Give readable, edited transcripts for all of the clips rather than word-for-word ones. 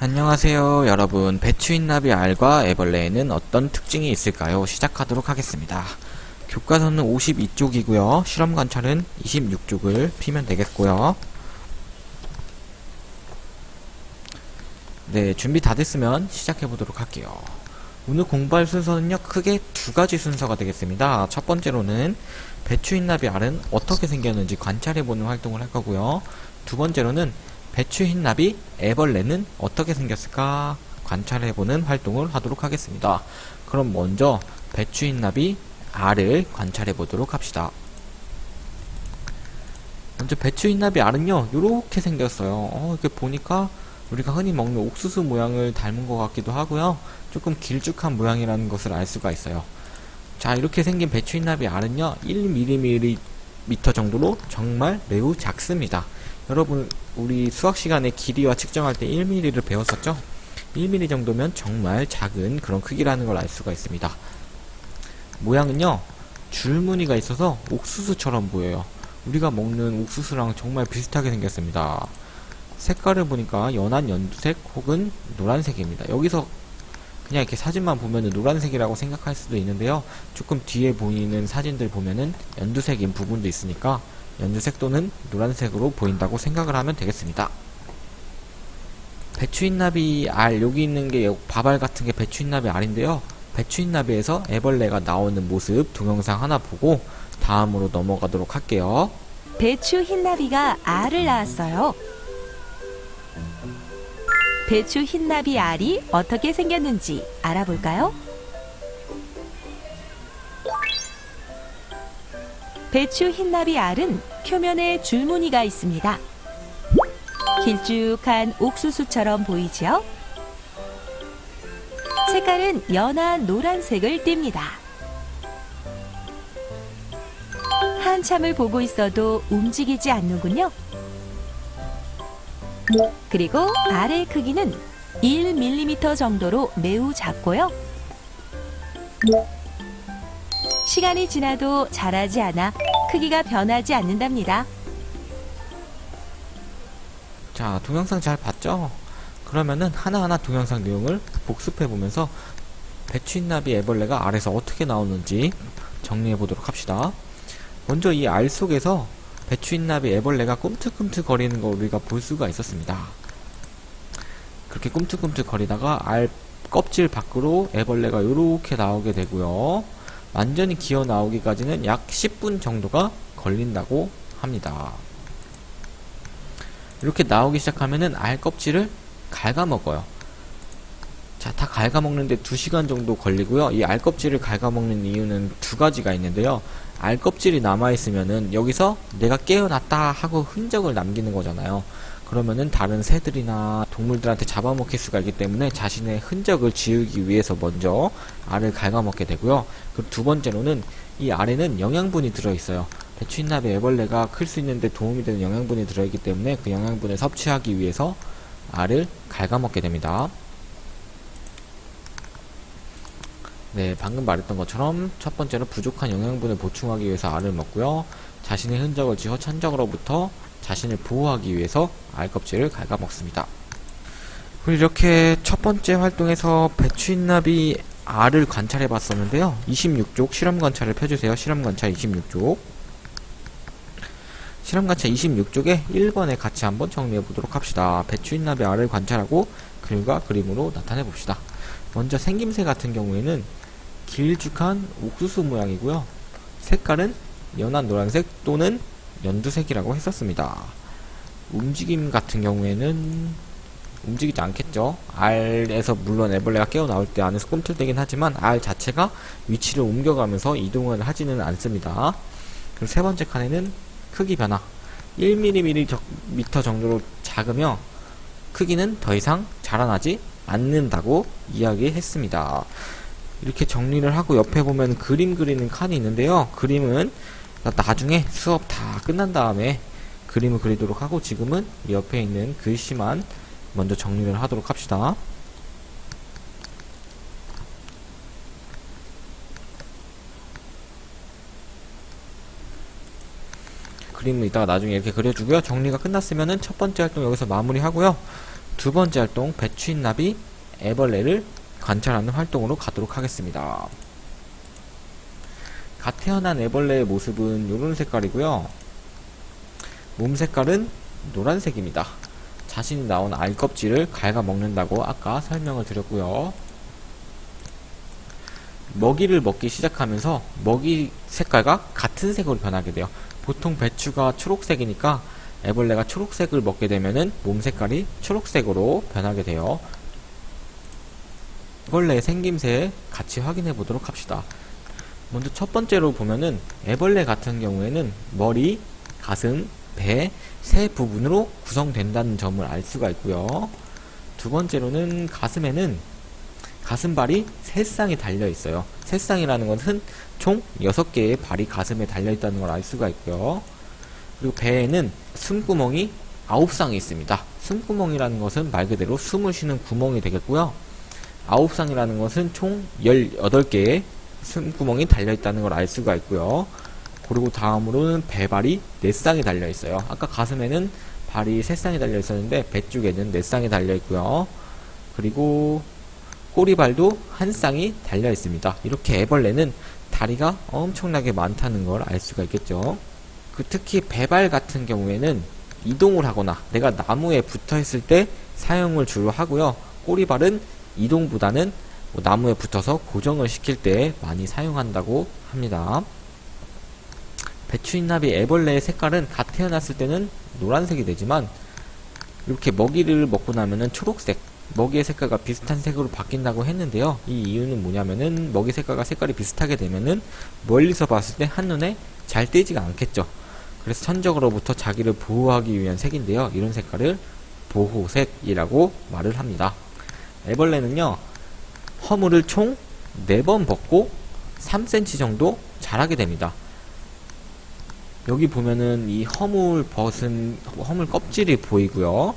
안녕하세요 여러분. 배추인나비 알과 애벌레에는 어떤 특징이 있을까요? 시작하도록 하겠습니다. 교과서는 52쪽이고요 실험 관찰은 26쪽을 피면 되겠고요. 네, 준비 다 됐으면 시작해 보도록 할게요. 오늘 공부할 순서는요 크게 두 가지 순서가 되겠습니다. 첫 번째로는 배추흰나비 알은 어떻게 생겼는지 관찰해보는 활동을 할 거고요. 두 번째로는 배추흰나비 애벌레는 어떻게 생겼을까 관찰해보는 활동을 하도록 하겠습니다. 그럼 먼저 배추흰나비 알을 관찰해보도록 합시다. 먼저 배추흰나비 알은요 요렇게 생겼어요. 이렇게 보니까 우리가 흔히 먹는 옥수수 모양을 닮은 것 같기도 하고요. 조금 길쭉한 모양이라는 것을 알 수가 있어요. 자, 이렇게 생긴 배추흰나비 알은요 1mm 정도로 정말 매우 작습니다. 여러분 우리 수학 시간에 길이와 측정할 때 1mm를 배웠었죠? 1mm 정도면 정말 작은 그런 크기라는 걸 알 수가 있습니다. 모양은요 줄무늬가 있어서 옥수수처럼 보여요. 우리가 먹는 옥수수랑 정말 비슷하게 생겼습니다. 색깔을 보니까 연한 연두색 혹은 노란색입니다. 여기서 그냥 이렇게 사진만 보면은 노란색이라고 생각할 수도 있는데요. 조금 뒤에 보이는 사진들 보면은 연두색인 부분도 있으니까 연두색 또는 노란색으로 보인다고 생각을 하면 되겠습니다. 배추흰나비 알, 여기 있는 게 밥알 같은 게 배추흰나비 알인데요. 배추흰나비에서 애벌레가 나오는 모습 동영상 하나 보고 다음으로 넘어가도록 할게요. 배추 흰나비가 알을 낳았어요. 배추 흰나비 알이 어떻게 생겼는지 알아볼까요? 배추 흰나비 알은 표면에 줄무늬가 있습니다. 길쭉한 옥수수처럼 보이죠? 색깔은 연한 노란색을 띱니다. 한참을 보고 있어도 움직이지 않는군요. 그리고 알의 크기는 1mm 정도로 매우 작고요. 시간이 지나도 자라지 않아 크기가 변하지 않는답니다. 자, 동영상 잘 봤죠? 그러면은 하나하나 동영상 내용을 복습해보면서 배추흰나비 애벌레가 알에서 어떻게 나오는지 정리해보도록 합시다. 먼저 이 알 속에서 배추흰나비 애벌레가 꿈틀꿈틀 거리는 걸 우리가 볼 수가 있었습니다. 그렇게 꿈틀꿈틀 거리다가 알 껍질 밖으로 애벌레가 이렇게 나오게 되고요. 완전히 기어 나오기까지는 약 10분 정도가 걸린다고 합니다. 이렇게 나오기 시작하면은 알 껍질을 갉아먹어요. 자, 다 갉아먹는데 2시간 정도 걸리고요. 이 알 껍질을 갉아먹는 이유는 두 가지가 있는데요. 알 껍질이 남아있으면은 여기서 내가 깨어났다 하고 흔적을 남기는 거잖아요. 그러면은 다른 새들이나 동물들한테 잡아먹힐 수가 있기 때문에 자신의 흔적을 지우기 위해서 먼저 알을 갉아먹게 되고요. 그리고 두 번째로는 이 알에는 영양분이 들어있어요. 배추흰나비 애벌레가 클 수 있는데 도움이 되는 영양분이 들어있기 때문에 그 영양분을 섭취하기 위해서 알을 갉아먹게 됩니다. 네, 방금 말했던 것처럼 첫 번째는 부족한 영양분을 보충하기 위해서 알을 먹고요. 자신의 흔적을 지워 천적으로부터 자신을 보호하기 위해서 알 껍질을 갉아먹습니다. 그리고 이렇게 첫 번째 활동에서 배추흰나비 알을 관찰해 봤었는데요. 26쪽 실험 관찰을 펴주세요. 실험 관찰 26쪽. 실험 관찰 26쪽에 1번에 같이 한번 정리해 보도록 합시다. 배추흰나비 알을 관찰하고 글과 그림으로 나타내 봅시다. 먼저 생김새 같은 경우에는 길쭉한 옥수수 모양이고요. 색깔은 연한 노란색 또는 연두색이라고 했었습니다. 움직임 같은 경우에는 움직이지 않겠죠. 알에서 물론 애벌레가 깨어나올 때 안에서 꿈틀대긴 하지만 알 자체가 위치를 옮겨가면서 이동을 하지는 않습니다. 그리고 세 번째 칸에는 크기 변화 1mm 정도로 작으며 크기는 더 이상 자라나지 않는다고 이야기했습니다. 이렇게 정리를 하고 옆에 보면 그림 그리는 칸이 있는데요. 그림은 나중에 수업 다 끝난 다음에 그림을 그리도록 하고 지금은 옆에 있는 글씨만 먼저 정리를 하도록 합시다. 그림을 이따가 나중에 이렇게 그려주고요. 정리가 끝났으면은 첫 번째 활동 여기서 마무리하고요. 두 번째 활동, 배추흰나비 애벌레를 관찰하는 활동으로 가도록 하겠습니다. 갓 태어난 애벌레의 모습은 이런 색깔이고요. 몸 색깔은 노란색입니다. 자신이 나온 알껍질을 갉아먹는다고 아까 설명을 드렸고요. 먹이를 먹기 시작하면서 먹이 색깔과 같은 색으로 변하게 돼요. 보통 배추가 초록색이니까 애벌레가 초록색을 먹게 되면은 몸 색깔이 초록색으로 변하게 돼요. 애벌레의 생김새 같이 확인해 보도록 합시다. 먼저 첫 번째로 보면은 애벌레 같은 경우에는 머리, 가슴, 배 세 부분으로 구성된다는 점을 알 수가 있고요. 두 번째로는 가슴에는 가슴발이 세 쌍이 달려 있어요. 세 쌍이라는 것은 총 6개의 발이 가슴에 달려 있다는 걸 알 수가 있고요. 그리고 배에는 숨구멍이 9쌍이 있습니다. 숨구멍이라는 것은 말 그대로 숨을 쉬는 구멍이 되겠고요. 9쌍이라는 것은 총 18개의 숨구멍이 달려 있다는 걸 알 수가 있고요. 그리고 다음으로는 배발이 4쌍이 달려 있어요. 아까 가슴에는 발이 3쌍이 달려 있었는데 배 쪽에는 4쌍이 달려 있고요. 그리고 꼬리발도 1쌍이 달려 있습니다. 이렇게 애벌레는 다리가 엄청나게 많다는 걸 알 수가 있겠죠. 특히 배발 같은 경우에는 이동을 하거나 내가 나무에 붙어 있을 때 사용을 주로 하고요. 꼬리발은 이동보다는 나무에 붙어서 고정을 시킬 때 많이 사용한다고 합니다. 배추흰나비 애벌레의 색깔은 갓 태어났을 때는 노란색이 되지만 이렇게 먹이를 먹고 나면은 초록색, 먹이의 색깔과 비슷한 색으로 바뀐다고 했는데요. 이 이유는 뭐냐면은 먹이 색깔과 색깔이 비슷하게 되면은 멀리서 봤을 때 한눈에 잘 띄지가 않겠죠. 그래서 천적으로부터 자기를 보호하기 위한 색인데요. 이런 색깔을 보호색이라고 말을 합니다. 애벌레는요, 허물을 총 4번 벗고 3cm 정도 자라게 됩니다. 여기 보면은 이 허물 껍질이 보이고요.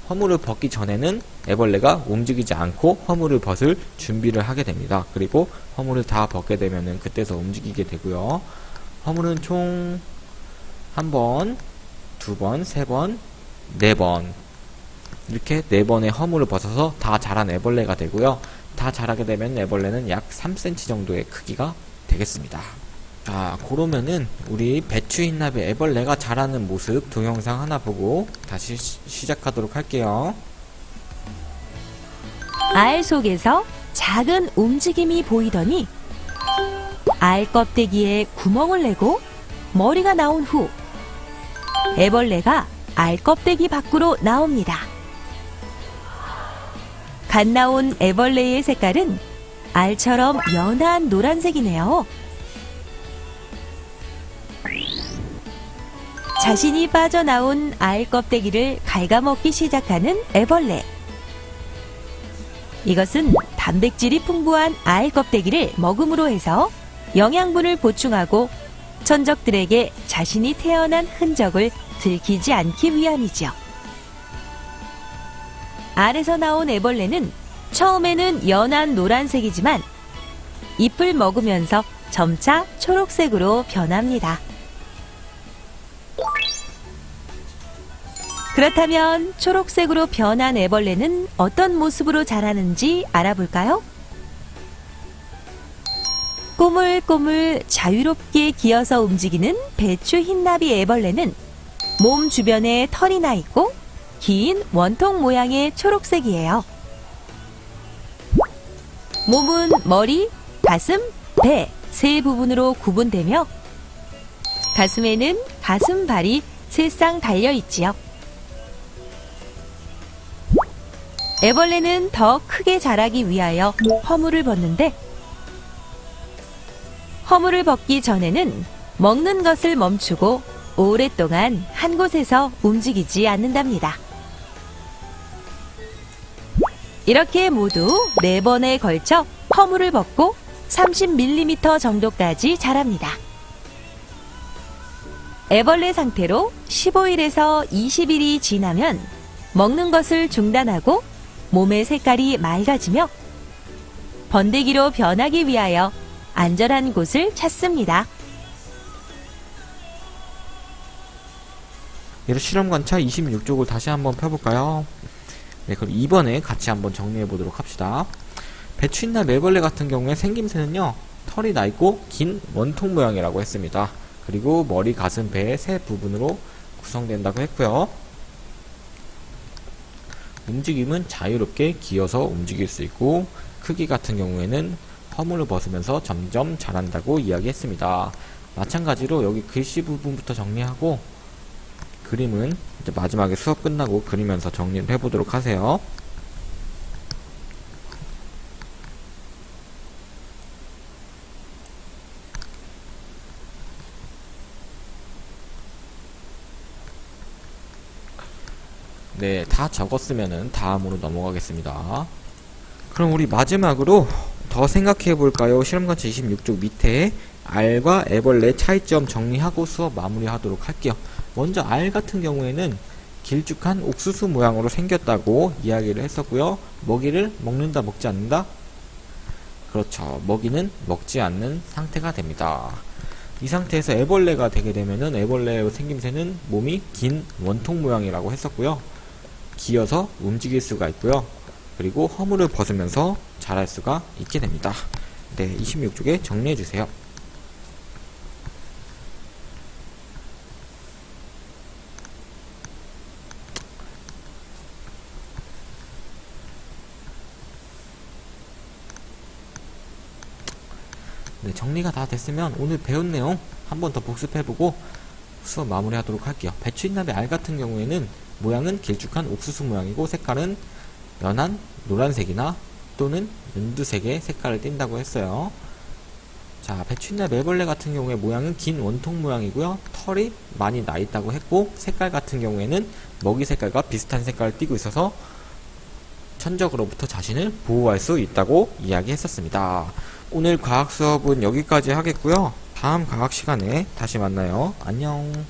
허물을 벗기 전에는 애벌레가 움직이지 않고 허물을 벗을 준비를 하게 됩니다. 그리고 허물을 다 벗게 되면은 그때서 움직이게 되고요. 허물은 총 1번, 2번, 3번, 4번 이렇게 4번의 허물을 벗어서 다 자란 애벌레가 되고요. 다 자라게 되면 애벌레는 약 3cm 정도의 크기가 되겠습니다. 자, 그러면은 우리 배추흰나비 애벌레가 자라는 모습 동영상 하나 보고 다시 시작하도록 할게요. 알 속에서 작은 움직임이 보이더니 알 껍데기에 구멍을 내고 머리가 나온 후 애벌레가 알 껍데기 밖으로 나옵니다. 갓 나온 애벌레의 색깔은 알처럼 연한 노란색이네요. 자신이 빠져나온 알 껍데기를 갉아먹기 시작하는 애벌레. 이것은 단백질이 풍부한 알 껍데기를 먹음으로 해서 영양분을 보충하고 천적들에게 자신이 태어난 흔적을 들키지 않기 위함이죠. 알에서 나온 애벌레는 처음에는 연한 노란색이지만 잎을 먹으면서 점차 초록색으로 변합니다. 그렇다면 초록색으로 변한 애벌레는 어떤 모습으로 자라는지 알아볼까요? 꼬물꼬물 자유롭게 기어서 움직이는 배추흰나비 애벌레는 몸 주변에 털이 나 있고 긴 원통 모양의 초록색이에요. 몸은 머리, 가슴, 배 세 부분으로 구분되며 가슴에는 가슴발이 3쌍 달려 있지요. 애벌레는 더 크게 자라기 위하여 허물을 벗는데 허물을 벗기 전에는 먹는 것을 멈추고 오랫동안 한 곳에서 움직이지 않는답니다. 이렇게 모두 4번에 걸쳐 허물을 벗고 30mm 정도까지 자랍니다. 애벌레 상태로 15일에서 20일이 지나면 먹는 것을 중단하고 몸의 색깔이 맑아지며 번데기로 변하기 위하여 안전한 곳을 찾습니다. 얘로 실험 관찰 26쪽을 다시 한번 펴볼까요? 네, 그럼 2번에 같이 한번 정리해 보도록 합시다. 배추인나 매벌레 같은 경우에 생김새는요, 털이 나 있고 긴 원통 모양이라고 했습니다. 그리고 머리, 가슴, 배 세 부분으로 구성된다고 했고요. 움직임은 자유롭게 기어서 움직일 수 있고, 크기 같은 경우에는 허물을 벗으면서 점점 자란다고 이야기했습니다. 마찬가지로 여기 글씨 부분부터 정리하고, 그림은 이제 마지막에 수업 끝나고 그리면서 정리를 해보도록 하세요. 네, 다 적었으면은 다음으로 넘어가겠습니다. 그럼 우리 마지막으로 더 생각해 볼까요? 실험관찰 26쪽 밑에 알과 애벌레 차이점 정리하고 수업 마무리하도록 할게요. 먼저 알 같은 경우에는 길쭉한 옥수수 모양으로 생겼다고 이야기를 했었고요. 먹이를 먹는다, 먹지 않는다? 그렇죠. 먹이는 먹지 않는 상태가 됩니다. 이 상태에서 애벌레가 되게 되면은 애벌레의 생김새는 몸이 긴 원통 모양이라고 했었고요. 기어서 움직일 수가 있고요. 그리고 허물을 벗으면서 자랄 수가 있게 됩니다. 네, 26쪽에 정리해 주세요. 네, 정리가 다 됐으면 오늘 배운 내용 한 번 더 복습해보고 수업 마무리하도록 할게요. 배추인나베 알 같은 경우에는 모양은 길쭉한 옥수수 모양이고 색깔은 연한 노란색이나 또는 연두색의 색깔을 띈다고 했어요. 자, 배추인나 매벌레 같은 경우에 모양은 긴 원통 모양이고요. 털이 많이 나 있다고 했고, 색깔 같은 경우에는 먹이 색깔과 비슷한 색깔을 띠고 있어서 천적으로부터 자신을 보호할 수 있다고 이야기했었습니다. 오늘 과학 수업은 여기까지 하겠고요. 다음 과학 시간에 다시 만나요. 안녕.